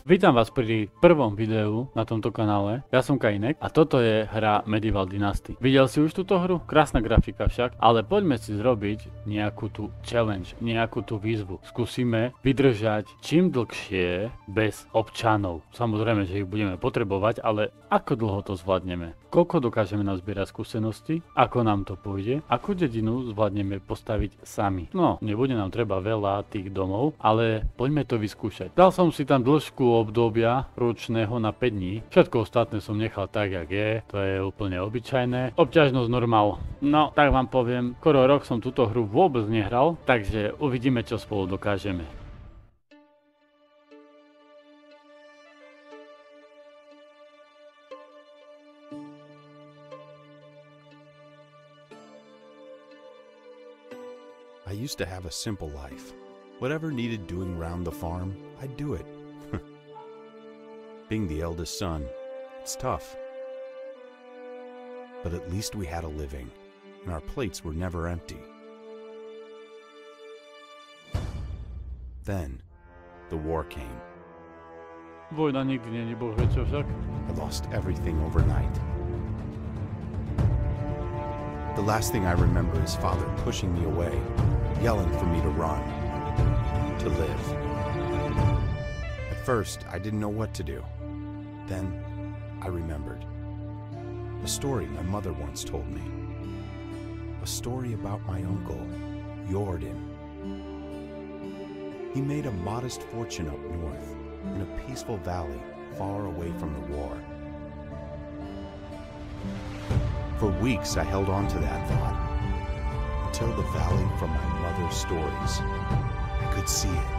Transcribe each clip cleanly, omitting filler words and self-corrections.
Vítam vás pri prvom videu na tomto kanále. Ja som Kainek a toto je hra Medieval Dynasty. Videl si už túto hru? Krásna grafika však, ale poďme si zrobiť nejakú tú challenge, nejakú tú výzvu. Skúsime vydržať čím dlhšie bez občanov. Samozrejme, že ich budeme potrebovať, ale ako dlho to zvládneme? Koľko dokážeme nazbierať skúsenosti? Ako nám to pôjde? Akú dedinu zvládneme postaviť sami? No, nebude nám treba veľa tých domov, ale poďme to vyskúšať. Dal som si tam dĺžku obdobia ročného na 5 dní. Všetko ostatné som nechal tak, jak je. To je úplne obyčajné. Obťažnosť normál. No, tak vám poviem, skoro rok som túto hru vôbec nehral, takže uvidíme, čo spolu dokážeme. I used to have a simple life. Whatever needed doing round the farm, I'd do it. Being the eldest son, it's tough. But at least we had a living, and our plates were never empty. Then, the war came. Vojna nikdy není boh vie čo však. I lost everything overnight. The last thing I remember is Father pushing me away, yelling for me to run, to live. At first, I didn't know what to do. Then, I remembered. A story my mother once told me. A story about my uncle, Jordan. He made a modest fortune up north, in a peaceful valley far away from the war. For weeks, I held on to that thought, until the valley from my mother's stories. I could see it.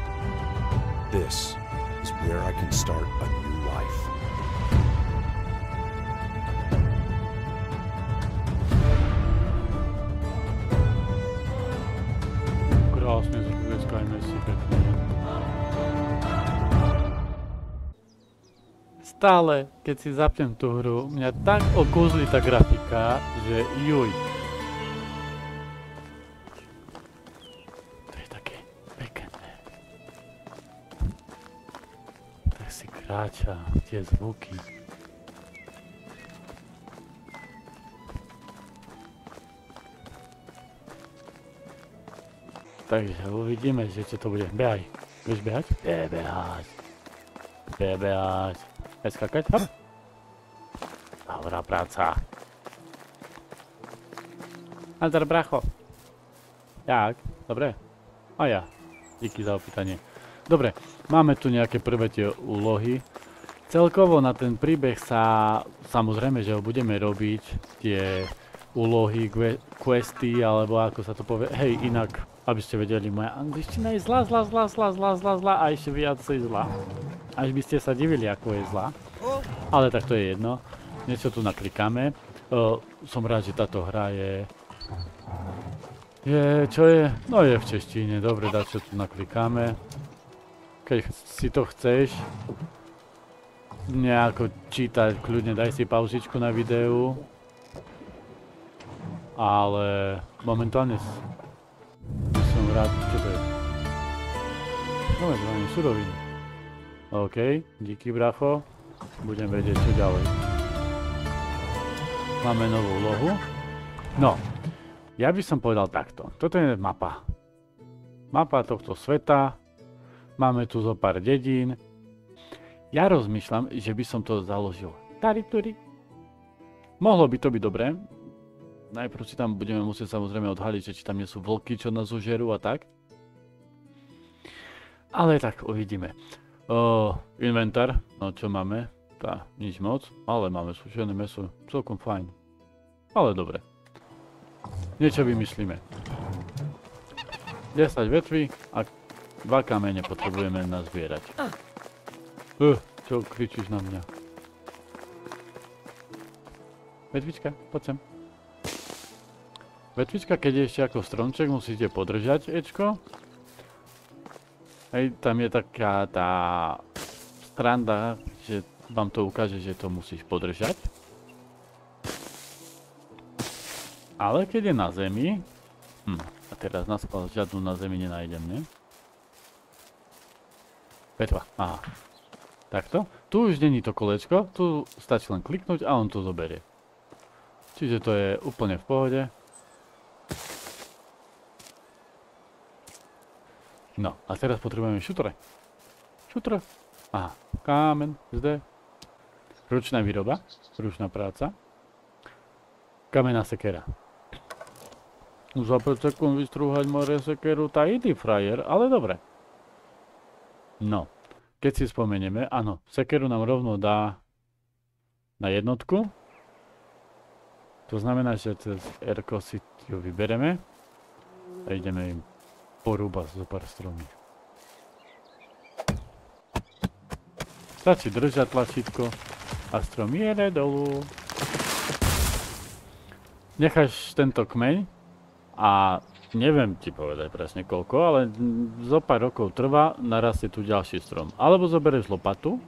This is where I can start a new life. Krásne zakleskajme si pekne. Stále, keď si zapnem tú hru, mňa tak okúzli tá grafika, že juj. To je také pekné. Tak si kráča tie zvuky. Takže uvidíme, že čo to bude. Behaj. Vieš behať? Behať. Behať. Aj skakať? Hop. Dobrá práca. Nazdar, bracho. Jak? Dobre? A ja. Díky za opýtanie. Dobre, máme tu nejaké prvé tie úlohy. Celkovo na ten príbeh sa, samozrejme, že ho budeme robiť tie úlohy, questy, alebo ako sa to povie. Hej, inak, aby ste vedeli, moja angličtina je zlá a ešte viacej zlá. Až by ste sa divili, ako je zlá. Ale tak to je jedno. Niečo tu naklikáme. Som rád, že táto hra je... Čo je? No je v češtine. Dobre, čo tu naklikáme. Keď si to chceš nejako čítať, kľudne daj si pauzičku na videu. Ale momentálne som rád, čo to je? Momentálne suroviny. OK, díky bracho. Budem vedieť, čo ďalej. Máme novú úlohu. No, ja by som povedal takto. Toto je mapa. Mapa tohto sveta. Máme tu zo pár dedín. Ja rozmýšľam, že by som to založil. Tarituri. Mohlo by to byť dobré. Najprv si tam budeme musieť samozrejme odhaliť, že či tam nie sú vlky, čo nás užerú a tak. Ale tak uvidíme. Inventár, no čo máme? Tá, nič moc, ale máme sušené mäso, celkom fajn. Ale dobre. Niečo vymyslíme. 10 vetví a 2 kamene potrebujeme nazbierať. Čo kričíš na mňa? Vetvička, poď sem. Vetvička, keď je ešte ako stromček, musíte podržať Ečko. Hej, tam je taká tá stranda, že vám to ukáže, že to musíš podržať. Ale keď je na zemi... a teraz na schvál žiadnu na zemi nenájdem, ne? Vetva, aha. Takto. Tu už není to kolečko, tu stačí len kliknúť a on to zoberie. Čiže to je úplne v pohode. No, a teraz potrebujeme šutre. Šutre. Aha, kámen, zde. Ručná výroba, ručná práca. Kamenná sekera. Za 5 sekúnd vystrúhať more sekeru, tá iný frajer, ale dobre. No, keď si spomenieme, áno, sekeru nám rovno dá na jednotku. To znamená, že cez R-ko si ju vybereme a ideme im porúbať zo pár stromí. Stačí držať tlačítko a strom jede dolu. Necháš tento kmeň a neviem ti povedať presne koľko, ale zo pár rokov trvá, narastie tu ďalší strom. Alebo zobereš lopatu,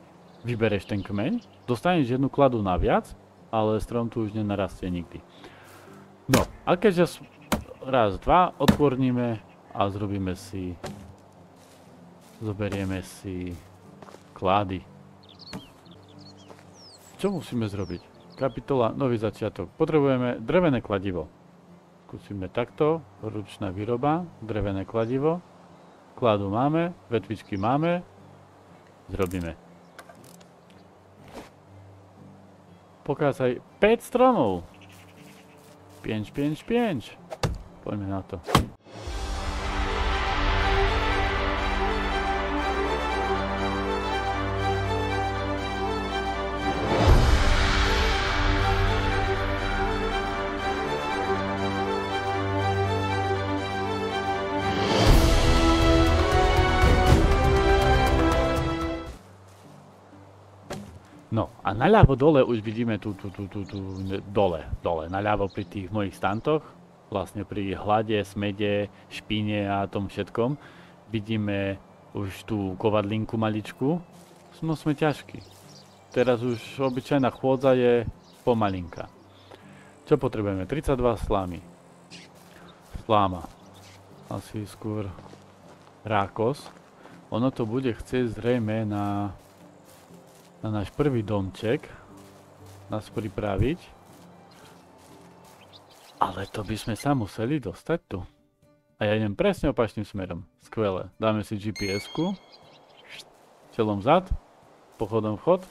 vybereš ten kmeň, dostaneš jednu kladu naviac, ale strom tu už nenarastie nikdy. No, a keďže raz, dva, otvorníme a zrobíme si, zoberieme si klady. Čo musíme zrobiť? Kapitola, nový začiatok. Potrebujeme drevené kladivo. Skúsime takto, ručná výroba, drevené kladivo. Kladu máme, vetvičky máme, zrobíme. Pokácaj 5 stromov. Pienč. Poďme na to. No a naľavo dole už vidíme dole, naľavo pri tých mojich stantoch, vlastne pri hlade, smede, špíne a tom všetkom, vidíme už tú kovadlinku maličku. No sme ťažkí. Teraz už obyčajná chôdza je pomalinka. Čo potrebujeme? 32 slámy. Sláma. Asi skôr rákos. Ono to bude chcieť zrejme na náš prvý domček nás pripraviť. Ale to by sme sa museli dostať tu. A ja idem presne opačným smerom. Skvelé. Dáme si GPS-ku. Čelom vzad. Pochodom vchod.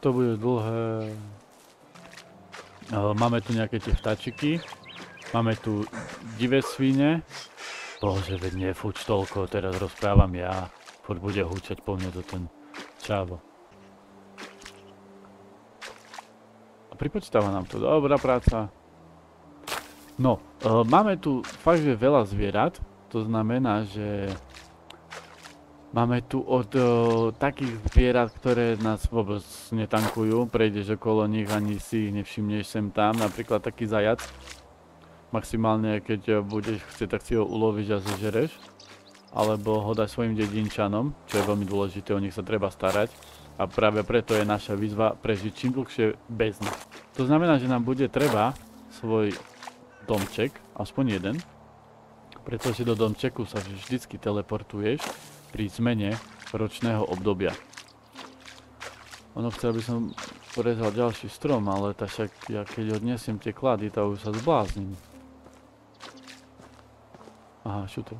To bude dlhé. Máme tu nejaké tie vtáčiky. Máme tu divé svíne. Bože, veď nefúč toľko, teraz rozprávam ja. Furt bude húčať po mne do ten čávo. A pripočítava nám to. Dobrá práca. No, máme tu fakt, že veľa zvierat. To znamená, že máme tu od takých zvierat, ktoré nás vôbec netankujú. Prejdeš okolo nich, ani si ich nevšimneš sem tam. Napríklad taký zajac. Maximálne, keď budeš chcieť, tak si ho ulovíš a zožereš. Alebo ho dať svojim dedinčanom, čo je veľmi dôležité, o nich sa treba starať. A práve preto je naša výzva prežiť čím dlhšie bez nich. To znamená, že nám bude treba svoj domček, aspoň jeden, pretože do domčeku sa vždycky teleportuješ pri zmene ročného obdobia. Ono chcel by som porezal ďalší strom, ale však ja keď odnesiem tie klady, to už sa zblázním. Aha, šuter.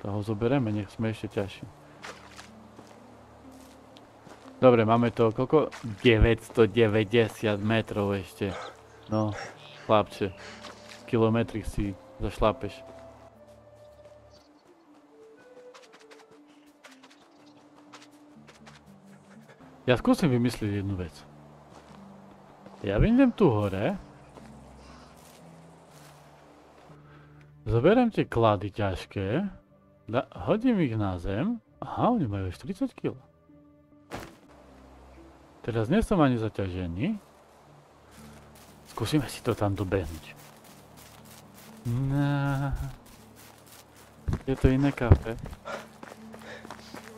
To ho zoberieme, nech sme ešte ťažší. Dobre, máme to koľko? 990 metrov ešte. No, chlapče. Kilometry si zašlapeš. Ja skúsim vymyslieť jednu vec. Ja vyjdem tu hore. Zoberiem tie klady ťažké. Hodím ich na zem. Aha, oni majú až 30 kg. Teraz nie som ani zaťažený. Skúsime si to tam dobehnúť. Je to iné kafe.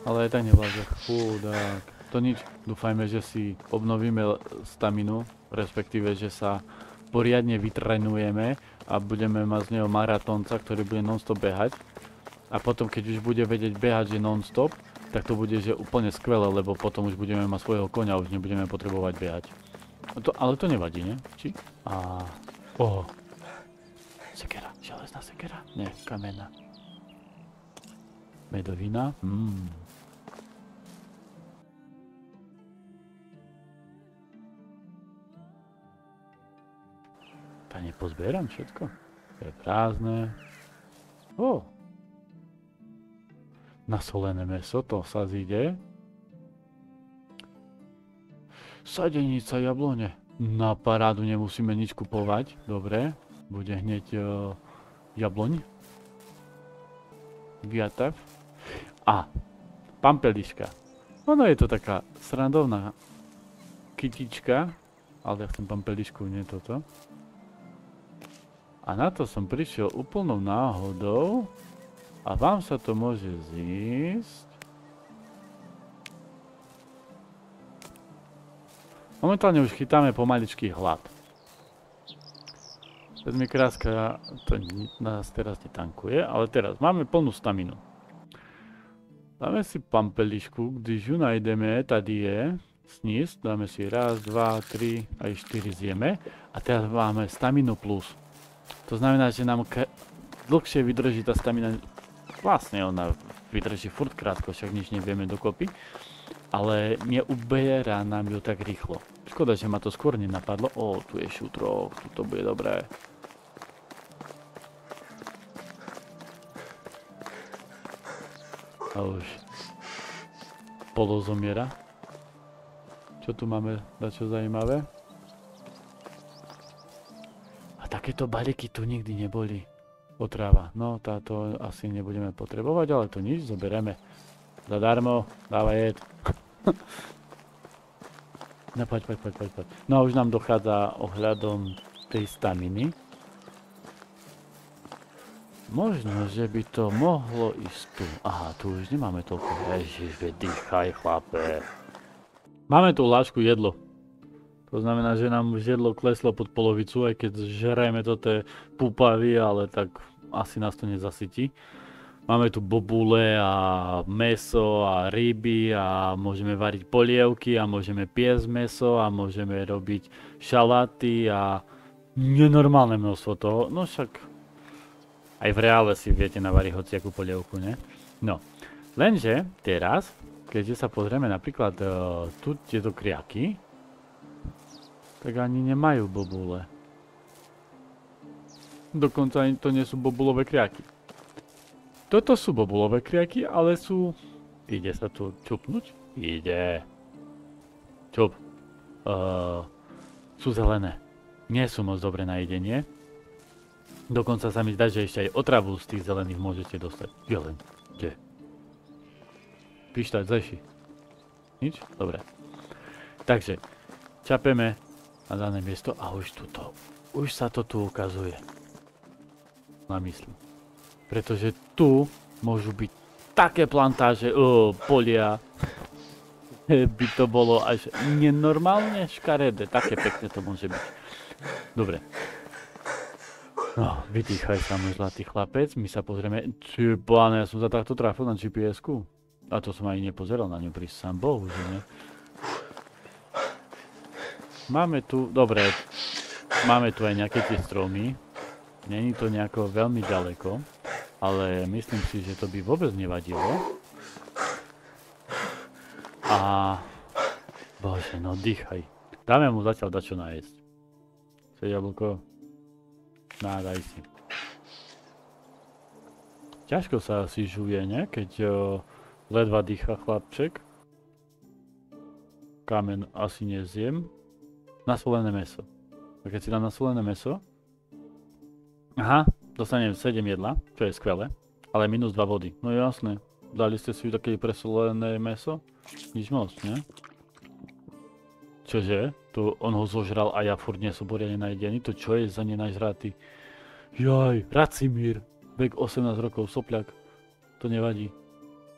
Ale aj tak nevláže. Chudák. To nič. Dúfajme, že si obnovíme staminu. Respektíve, že sa poriadne vytrenujeme a budeme mať z neho maratónca, ktorý bude non-stop behať. A potom, keď už bude vedieť behať, že non-stop, tak to bude že úplne skvelé, lebo potom už budeme mať svojho koňa, už nebudeme potrebovať behať. Ale to nevadí, ne? Či? Sekera, železná sekera? Nie, kamenná. Medovina. Tak nepozbieram všetko. To je prázdne. Nasolené mäso, to sa zíde. Sadenica jablone. Na parádu nemusíme nič kupovať. Dobre, bude hneď jabloň. Viatav. Pampeliška. Ono je to taká srandovná kytička, ale ja chcem pampelišku, nie toto. A na to som prišiel úplnou náhodou. A vám sa to môže zísť. Momentálne už chytáme pomaličký hlad. Teď mi kráska to nás teraz netankuje, ale teraz máme plnú staminu. Dáme si pampelišku, když ju najdeme, tady je, sníst, dáme si raz, dva, tri, aj 4 zjeme. A teraz máme staminu plus. To znamená, že nám dlhšie vydrží tá stamina. Vlastne ona vydrží furt krátko, však nič nevieme dokopy. Ale neuberá nám ju tak rýchlo. Škoda, že ma to skôr nenapadlo. Tu je šutrok, tu to bude dobré. A už polozomiera. Čo tu máme, dačo zaujímavé? A takéto balíky tu nikdy neboli. Otrava. No, táto asi nebudeme potrebovať, ale to nič, zoberieme. Zadarmo, dávaj jed. No, poď. No, už nám dochádza ohľadom tej staminy. Možno, že by to mohlo ísť tu. Aha, tu už nemáme toľko. Ježiš, dýchaj, chlape. Máme tu lášku jedlo. To znamená, že nám jedlo kleslo pod polovicu, aj keď žerajeme toto púpavy, ale tak asi nás to nezasytí. Máme tu bobule a mäso a ryby a môžeme variť polievky a môžeme piesť mäso a môžeme robiť šaláty a nenormálne množstvo toho. No však aj v reále si viete navariť hociakú polievku, ne? No, lenže teraz, keďže sa pozrieme napríklad tu tieto kriaky, tak ani nemajú bobule. Dokonca ani to nie sú bobulové kriaky. Toto sú bobulové kriaky, ale sú... Ide sa tu čupnúť? Ide. Čup. Sú zelené. Nie sú moc dobré na jedenie. Dokonca sa mi zdá, že ešte aj otravu z tých zelených môžete dostať. Jeleň. Kde? Pištať, zeši. Nič? Dobre. Takže, čapeme na dané miesto a už sa to tu ukazuje. Na mysli. Pretože tu môžu byť také plantáže, polia, by to bolo až nenormálne škaredé. Také pekné to môže byť. Dobre. No, vydýchaj sa, môj zlatý chlapec. My sa pozrieme. Páne, ja som sa takto trafil na GPS-ku. A to som ani nepozeral na ňu prísť sám Bohu, že ne? Máme tu, dobre, máme tu aj nejaké tie stromy. Není to nejako veľmi ďaleko, ale myslím si, že to by vôbec nevadilo. A... Bože, no dýchaj. Dáme mu zatiaľ dačo najesť. Chce jablko? Daj si. Ťažko sa asi žuje, ne? Keď ledva dýcha chlapček. Kamen asi nezjem. Nasolené mäso. A keď si dám nasolené mäso... Aha, dostanem 7 jedla, čo je skvelé. Ale minus 2 vody. No jasné. Dali ste si také presolené mäso? Nič moc, ne? Čože? Tu on ho zožral a ja furt nie som poriadne najedený. To čo je za nenažratý? Jaj, Racimír. Vek 18 rokov, sopľak. To nevadí.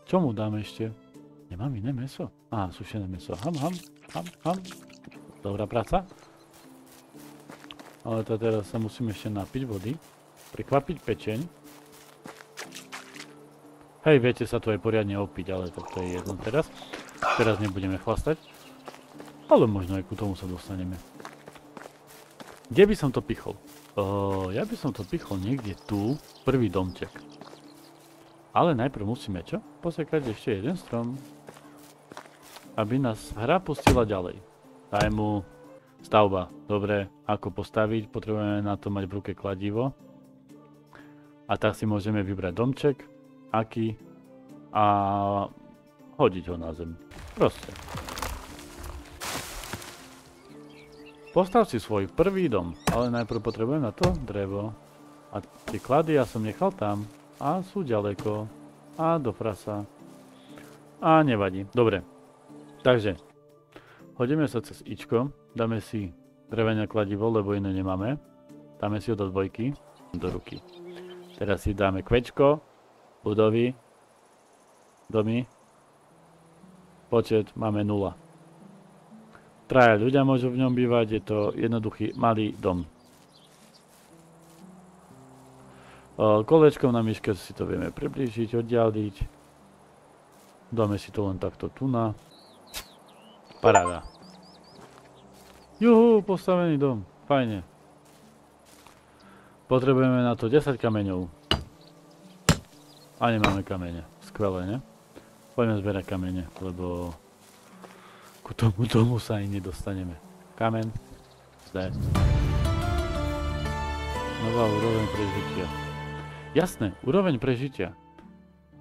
Čo mu dám ešte? Nemám iné mäso? Á, sušené mäso. Ham. Dobrá práca. Ale to teraz sa musím ešte napiť vody. Prekvapiť pečeň. Hej, viete sa tu aj poriadne opiť, ale to je jedno teraz. Teraz nebudeme chlastať. Ale možno aj ku tomu sa dostaneme. Kde by som to pichol? Ja by som to pichol niekde tu, prvý domček. Ale najprv musíme čo? Posekať ešte jeden strom. Aby nás hra pustila ďalej. Daj mu stavba. Dobre, ako postaviť? Potrebujeme na to mať v ruke kladivo. A tak si môžeme vybrať domček. Aký? A hodiť ho na zem. Proste. Postav si svoj prvý dom, ale najprv potrebujem na to drevo. A tie klady ja som nechal tam. A sú ďaleko. A do prasa. A nevadí. Dobre. Takže. Hodíme sa cez ičko. Dáme si drevené kladivo, lebo iné nemáme. Dáme si ho do dvojky. Do ruky. Teraz si dáme kvečko. Budovy. Domy. Počet máme 0. Traja ľudia môžu v ňom bývať, je to jednoduchý malý dom. Kolečkom na myške si to vieme priblížiť, oddialiť. Dáme si to len takto tu na. Paráda. Juhu, postavený dom. Fajne. Potrebujeme na to 10 kameňov. A nemáme kamene. Skvelé, ne? Poďme zberať kamene, lebo ku tomu domu sa ani nedostaneme. Kameň. Zde. Nová úroveň prežitia. Jasné, úroveň prežitia.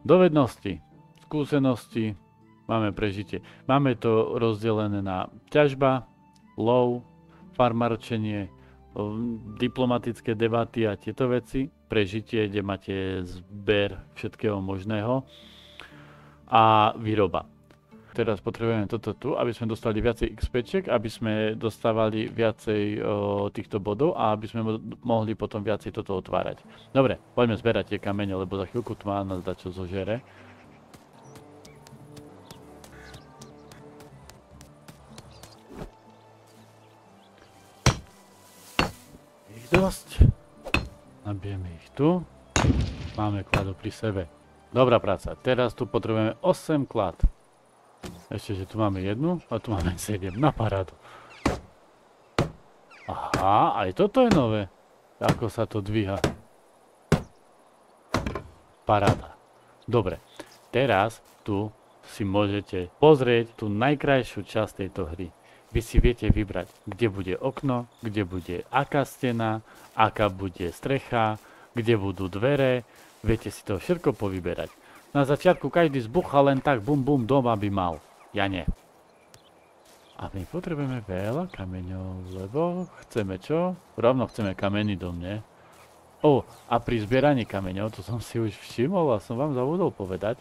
Dovednosti, skúsenosti, máme prežitie. Máme to rozdelené na ťažba, lov, farmarčenie, diplomatické debaty a tieto veci. Prežitie, kde máte zber všetkého možného. A výroba. Teraz potrebujeme toto tu, aby sme dostali viacej XPček, aby sme dostávali viacej týchto bodov a aby sme mohli potom viacej toto otvárať. Dobre, poďme zberať tie kamene, lebo za chvíľku tma nás dačo zožere. Ich dosť. Nabijeme ich tu. Máme kladu pri sebe. Dobrá práca. Teraz tu potrebujeme 8 klad. Ešte, že tu máme jednu a tu máme 7. Na parádu. Aha, aj toto je nové. Ako sa to dvíha. Paráda. Dobre. Teraz tu si môžete pozrieť tú najkrajšiu časť tejto hry. Vy si viete vybrať, kde bude okno, kde bude aká stena, aká bude strecha, kde budú dvere. Viete si to všetko povyberať. Na začiatku každý zbucha len tak bum bum doma by mal. Ja nie. A my potrebujeme veľa kameňov, lebo chceme čo? Rovno chceme kamenný dom, nie? A pri zbieraní kameňov, to som si už všimol a som vám zabudol povedať,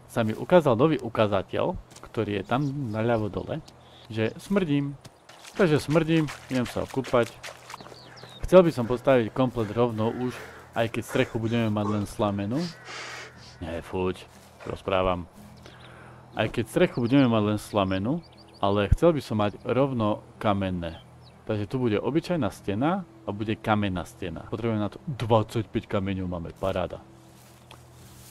sa mi ukázal nový ukazateľ, ktorý je tam naľavo dole, že smrdím. Takže smrdím, idem sa okúpať. Chcel by som postaviť komplet rovno už, aj keď strechu budeme mať len slamenú. Nie, fuď, rozprávam. Aj keď strechu budeme mať len slamenú, ale chcel by som mať rovno kamenné. Takže tu bude obyčajná stena a bude kamenná stena. Potrebujeme na to 25 kameňov, máme, paráda.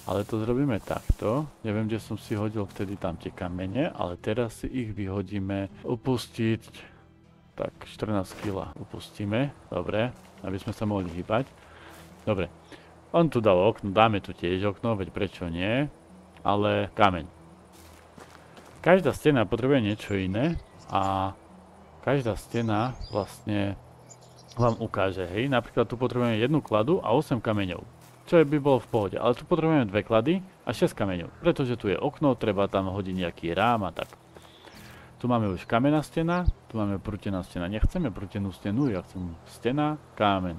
Ale to zrobíme takto. Neviem, kde som si hodil vtedy tam tie kamene, ale teraz si ich vyhodíme. Upustiť. Tak, 14 kg upustíme. Dobre, aby sme sa mohli hýbať. Dobre. On tu dal okno, dáme tu tiež okno, veď prečo nie. Ale kameň. Každá stena potrebuje niečo iné a každá stena vlastne vám ukáže, hej. Napríklad tu potrebujeme jednu kladu a 8 kameňov. Čo by bolo v pohode, ale tu potrebujeme 2 klady a 6 kameňov. Pretože tu je okno, treba tam hodiť nejaký rám a tak. Tu máme už kamenná stena, tu máme prútená stena. Nechceme prútenú stenu, ja chcem stena, kámen.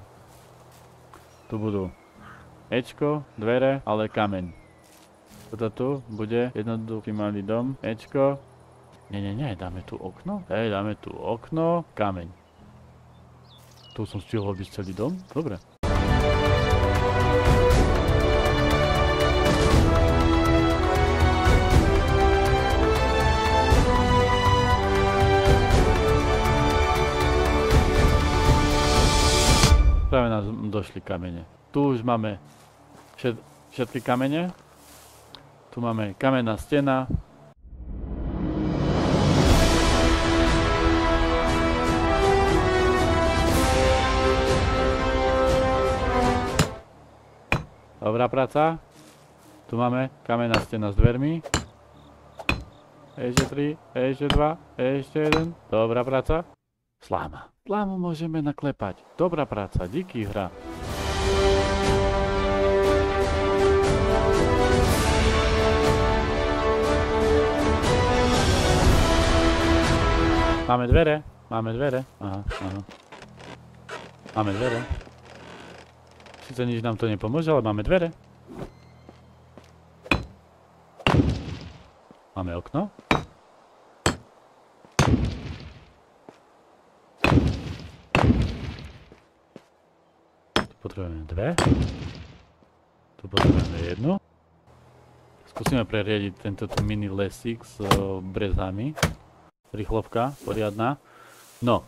Tu budú Ečko, dvere, ale kameň. Toto tu bude jednoduchý malý dom, Ečko. Nie, dáme tu okno. Dáme tu okno, kameň. Tu som stihol byť celý dom, dobre. Práve nás došli kamene. Tu už máme všetky kamene. Tu máme kamenná stena. Dobrá práca. Tu máme kamenná stena s dvermi. Ešte 3, ešte 2, ešte 1. Dobrá práca. Sláma. Slámu môžeme naklepať. Dobrá práca, díky hra. Máme dvere. Aha. Máme dvere. Sice nič nám to nepomôže, ale máme dvere. Máme okno. Tu potrebujeme dve. Tu potrebujeme jednu. Skúsime preriadiť tento mini lesík s brezami. Rýchlovka, poriadna. No,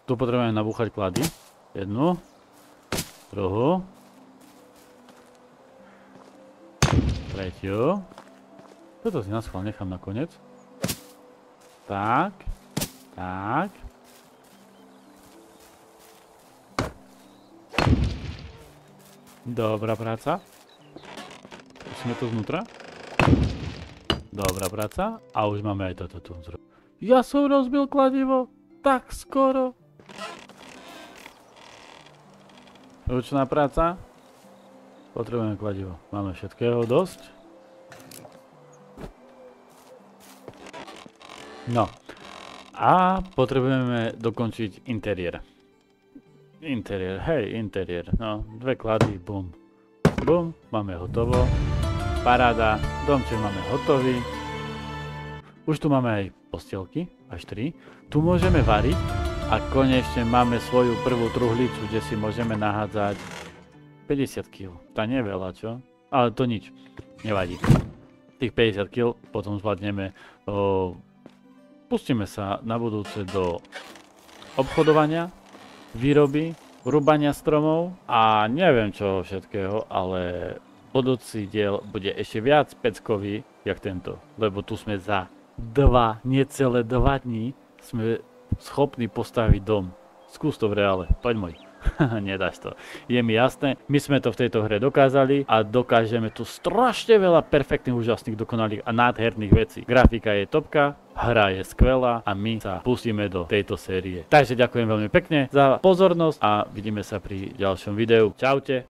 tu potrebujeme nabúchať klady. Jednu. Druhú. Tretiu. Toto si naschvál nechám nakoniec. Tak. Tak. Dobrá práca. Musíme to znútra. Dobrá práca. A už máme aj toto tu. Ja som rozbil kladivo. Tak skoro. Ručná práca. Potrebujeme kladivo. Máme všetkého dosť. No. A potrebujeme dokončiť interiér. Interiér, hej, interiér. No, dve klady, bum. Bum, máme hotovo. Paráda, domček máme hotový. Už tu máme aj postielky, až 3. Tu môžeme variť a konečne máme svoju prvú truhlicu, kde si môžeme nahádzať 50 kg. To nie je veľa, čo? Ale to nič, nevadí. Tých 50 kg potom zvládneme. Pustíme sa na budúce do obchodovania, výroby, rúbania stromov a neviem čo všetkého, ale budúci diel bude ešte viac peckový, jak tento. Lebo tu sme za necelé 2 dní sme schopní postaviť dom. Skús to v reále, poď môj. Nedáš to. Je mi jasné, my sme to v tejto hre dokázali a dokážeme tu strašne veľa perfektných, úžasných, dokonalých a nádherných vecí. Grafika je topka, hra je skvelá a my sa pustíme do tejto série. Takže ďakujem veľmi pekne za pozornosť a vidíme sa pri ďalšom videu. Čaute.